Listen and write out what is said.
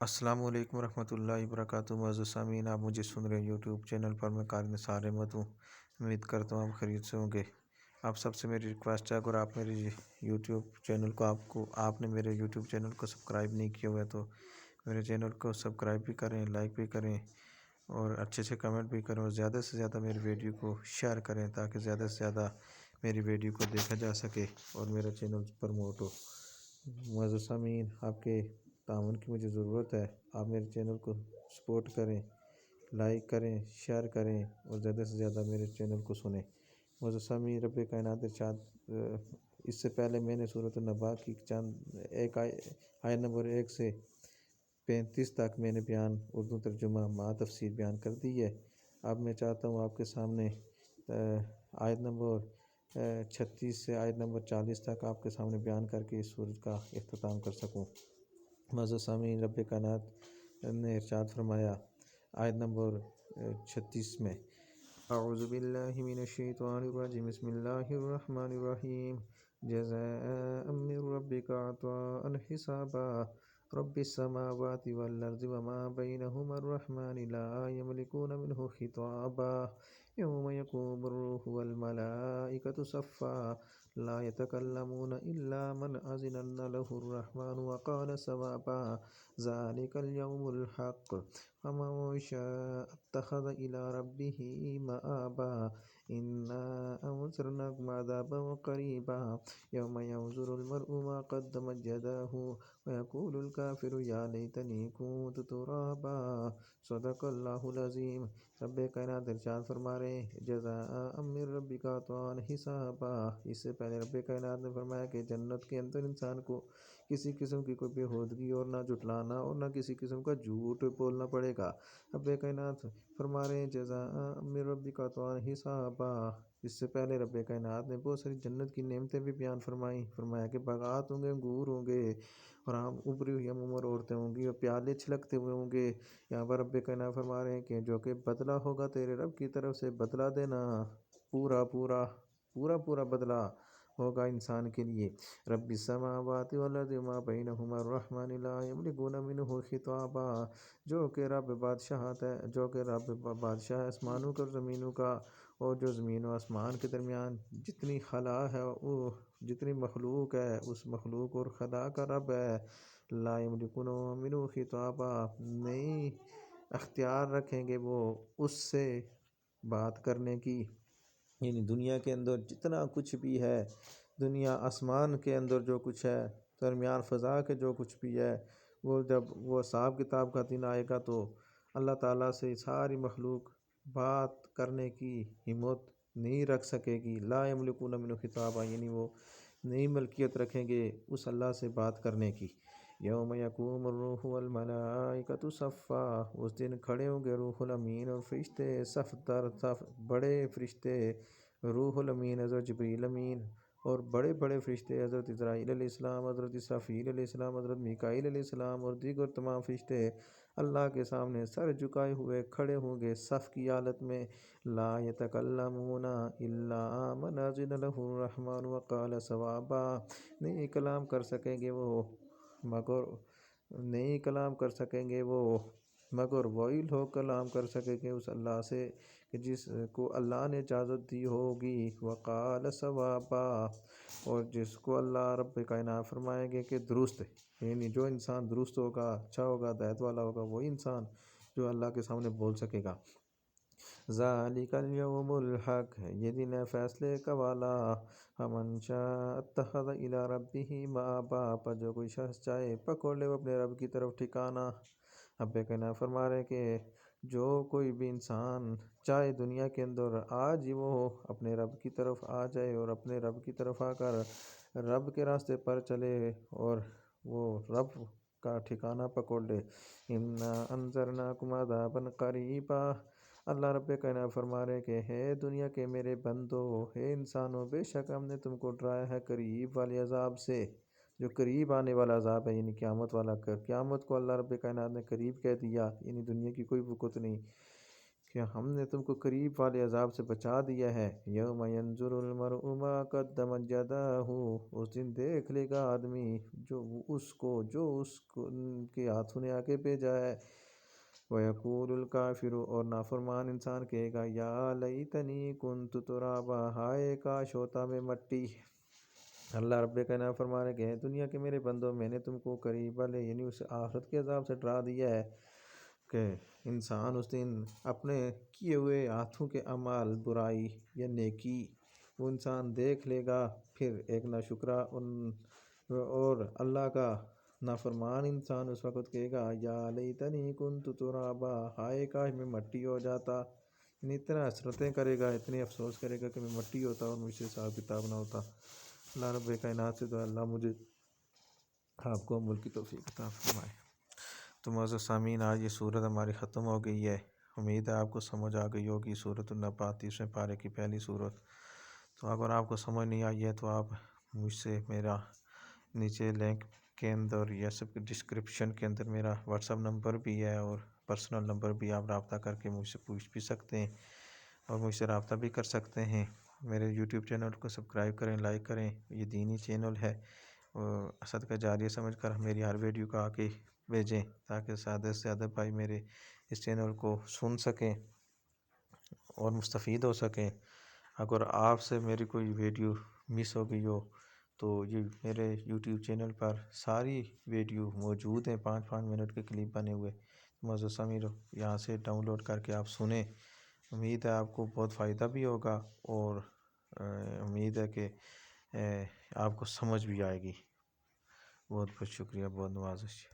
السلام علیکم ورحمۃ اللہ وبرکاتہ۔ معزز سامعین، آپ مجھے سن رہے ہیں یوٹیوب چینل پر۔ میں قاری نثار احمد ہوں۔ امید کرتا ہوں آپ خیریت سے ہوں گے۔ آپ سب سے میری ریکویسٹ ہے، اگر آپ میری یوٹیوب چینل کو آپ نے میرے یوٹیوب چینل کو سبسکرائب نہیں کیا ہوا ہے تو میرے چینل کو سبسکرائب بھی کریں، لائک بھی کریں اور اچھے سے کمنٹ بھی کریں، اور زیادہ سے زیادہ میری ویڈیو کو شیئر کریں تاکہ زیادہ سے زیادہ میری ویڈیو کو دیکھا جا سکے اور میرا چینل پروموٹ ہو۔ معزز سامعین، آپ کے تعاون کی مجھے ضرورت ہے۔ آپ میرے چینل کو سپورٹ کریں، لائک کریں، شیئر کریں اور زیادہ سے زیادہ میرے چینل کو سنیں۔ معزز سامعین، رب کائنات ارشاد، اس سے پہلے میں نے سورۃ النبأ کی آیت نمبر 1 سے 35 تک میں نے اردو ترجمہ مع تفسیر بیان کر دی ہے۔ اب میں چاہتا ہوں آپ کے سامنے آیت نمبر 36 سے آیت نمبر 40 تک آپ کے سامنے بیان کر کے اس سورت کا اختتام کر سکوں۔ معزز سامعین، رب کائنات نے ارشاد فرمایا آیت نمبر 36 میں، اعوذ باللہ من الشیطان الرجیم، بسم اللہ الرحمن الرحیم، جزاء من ربک عطاء حسابا، رب السماوات والارض وما بینہما الرحمن لا یملکون منہ خطابا، یوم یقوم الروح والملائکۃ صفا، لا يتكلمون إلا من أذن له الرحمن وقال صوابا، ذلك اليوم الحق، فمن شاء اتخذ إلى ربه مآبا، إنا أنذرناكم عذابا قريبا، يوم ينظر المرء ما قدمت يداه ويقول الكافر يا ليتني كنت ترابا۔ صدق اللہ العظیم۔ رب کائنات ارشاد فرما رہے ہیں، جزاء من ربک عطاء حسابا۔ اس سے پہلے رب کائنات نے فرمایا کہ جنت کے اندر انسان کو کسی قسم کی کوئی بےہودگی اور نہ جھٹلانا اور نہ کسی قسم کا جھوٹ بولنا پڑے گا۔ رب کائنات فرما رہے ہیں، جزاء من ربک عطاء حسابا۔ اس سے پہلے رب کائنات نے بہت ساری جنت کی نعمتیں بھی بیان فرمایا کہ باغات ہوں گے، انگور ہوں گے اور ابری ہوئی عمر عورتیں ہوں گی اور پیالے چھلکتے ہوئے ہوں گے۔ یہاں پر رب کائنات فرما رہے ہیں کہ جو کہ بدلہ ہوگا تیرے رب کی طرف سے، بدلہ دینا پورا پورا پورا پورا بدلہ ہوگا انسان کے لیے۔ رب السماوات والارض وما بینہما الرحمن لا یملکون منہ خطابا، جو کہ رب بادشاہت ہے، جو کہ رب بادشاہ ہے آسمانوں کا اور زمینوں کا، اور جو زمین و آسمان کے درمیان جتنی خلا ہے، وہ جتنی مخلوق ہے، اس مخلوق اور خلا کا رب ہے۔ لا یملکون منہ خطابا، نہیں اختیار رکھیں گے وہ اس سے بات کرنے کی، یعنی دنیا کے اندر جتنا کچھ بھی ہے، دنیا آسمان کے اندر جو کچھ ہے، درمیان فضا کے جو کچھ بھی ہے، وہ جب وہ حساب کتاب کا دن آئے گا تو اللہ تعالیٰ سے ساری مخلوق بات کرنے کی ہمت نہیں رکھ سکے گی۔ لا یملکون منہ خطابا، یعنی وہ نہیں ملکیت رکھیں گے اس اللہ سے بات کرنے کی۔ یوم یقوم الروح والملائکۃ صفا، اس دن کھڑے ہوں گے روح الامین اور فرشتے صف در صف، بڑے فرشتے روح الامین حضرت جبریل امین اور بڑے بڑے فرشتے حضرت اسرائیل علیہ السلام، حضرت اسرافیل علیہ السلام، حضرت میکائیل علیہ السلام اور دیگر تمام فرشتے اللہ کے سامنے سر جھکائے ہوئے کھڑے ہوں گے صف کی حالت میں۔ لا یتکلمون الا من اذن له الرحمن وقال صوابا، نہیں کلام کر سکیں گے وہ مگر وہی لوگ کلام کر سکیں گے اس اللہ سے کہ جس کو اللہ نے اجازت دی ہوگی، وقال صوابا، اور جس کو اللہ رب کائنات فرمائیں گے کہ درست ہے، یعنی جو انسان درست ہوگا، اچھا ہوگا، ہدایت والا ہوگا، وہی انسان جو اللہ کے سامنے بول سکے گا۔ ذالک الیوم الحق، یہ دن ہے فیصلے کا والا، فمن شاء اتخذ الی ربہ مآبا، پر جو کوئی شخص چاہے پکڑ لے وہ اپنے رب کی طرف ٹھکانہ۔ رب کائنات فرما رہے کہ جو کوئی بھی انسان چاہے دنیا کے اندر آج ہی وہ اپنے رب کی طرف آ جائے اور اپنے رب کی طرف آ کر رب کے راستے پر چلے اور وہ رب کا ٹھکانہ پکڑ لے۔ انا انذرناکم عذابا قریبا، اللہ رب کائنات فرما رہے کہ ہے دنیا کے میرے بندو، ہے انسانوں، بے شک ہم نے تم کو ڈرایا ہے قریب والے عذاب سے، جو قریب آنے والا عذاب ہے، یعنی قیامت والا۔ قیامت کو اللہ رب کائنات نے قریب کہہ دیا، یعنی دنیا کی کوئی وقت نہیں کہ ہم نے تم کو قریب والے عذاب سے بچا دیا ہے۔ یوم ینظر المرء ما قدمت یداہ، اس دن دیکھ لے گا آدمی جو اس کو ان کے ہاتھوں نے آگے بھیجا ہے۔ وَيَقُولُ الْكَافِرُ، اور نافرمان انسان کہے گا، یا لیتنی کنت ترابا، ہائے کاش ہوتا میں مٹی۔ اللہ رب کائنات فرمانے کہ دنیا کے میرے بندوں، میں نے تم کو قریب والے یعنی اس آخرت کے عذاب سے ڈرا دیا ہے کہ انسان اس دن اپنے کیے ہوئے ہاتھوں کے اعمال، برائی یا نیکی، وہ انسان دیکھ لے گا۔ پھر ایک ناشکرا اور اللہ کا نافرمان انسان اس وقت کہے گا، یا لیتنی کنت ترابا، ہائے کاش میں مٹی ہو جاتا۔ یعنی اتنا حسرتیں کرے گا، اتنے افسوس کرے گا کہ میں مٹی ہوتا اور مجھ سے حساب کتاب نہ ہوتا۔ اللہ رب کائنات سے تو اللہ مجھے آپ کو عمل کی توفیق عطا فرمائے۔ تو معزز سامعین، آج یہ صورت ہماری ختم ہو گئی ہے۔ امید ہے آپ کو سمجھ آ گئی ہوگی۔ سورۃ النبأ 30ویں پارے کی پہلی صورت۔ تو اگر آپ کو سمجھ نہیں آئی ہے تو آپ مجھ سے میرا نیچے لنک کے اندر یا سب ڈسکرپشن کے اندر میرا واٹس ایپ نمبر بھی ہے اور پرسنل نمبر بھی، آپ رابطہ کر کے مجھ سے پوچھ بھی سکتے ہیں اور مجھ سے رابطہ بھی کر سکتے ہیں۔ میرے یوٹیوب چینل کو سبسکرائب کریں، لائک کریں۔ یہ دینی چینل ہے، صدقہ جاریہ سمجھ کر میری ہر ویڈیو کو آگے بھیجیں تاکہ زیادہ سے زیادہ بھائی میرے اس چینل کو سن سکیں اور مستفید ہو سکیں۔ اگر آپ سے میری کوئی ویڈیو مس ہو گئی ہو تو یہ میرے یوٹیوب چینل پر ساری ویڈیو موجود ہیں، 5 منٹ کے کلپ بنے ہوئے۔ معزز سامعین، یہاں سے ڈاؤن لوڈ کر کے آپ سنیں۔ امید ہے آپ کو بہت فائدہ بھی ہوگا اور امید ہے کہ آپ کو سمجھ بھی آئے گی۔ بہت بہت شکریہ، بہت نوازش۔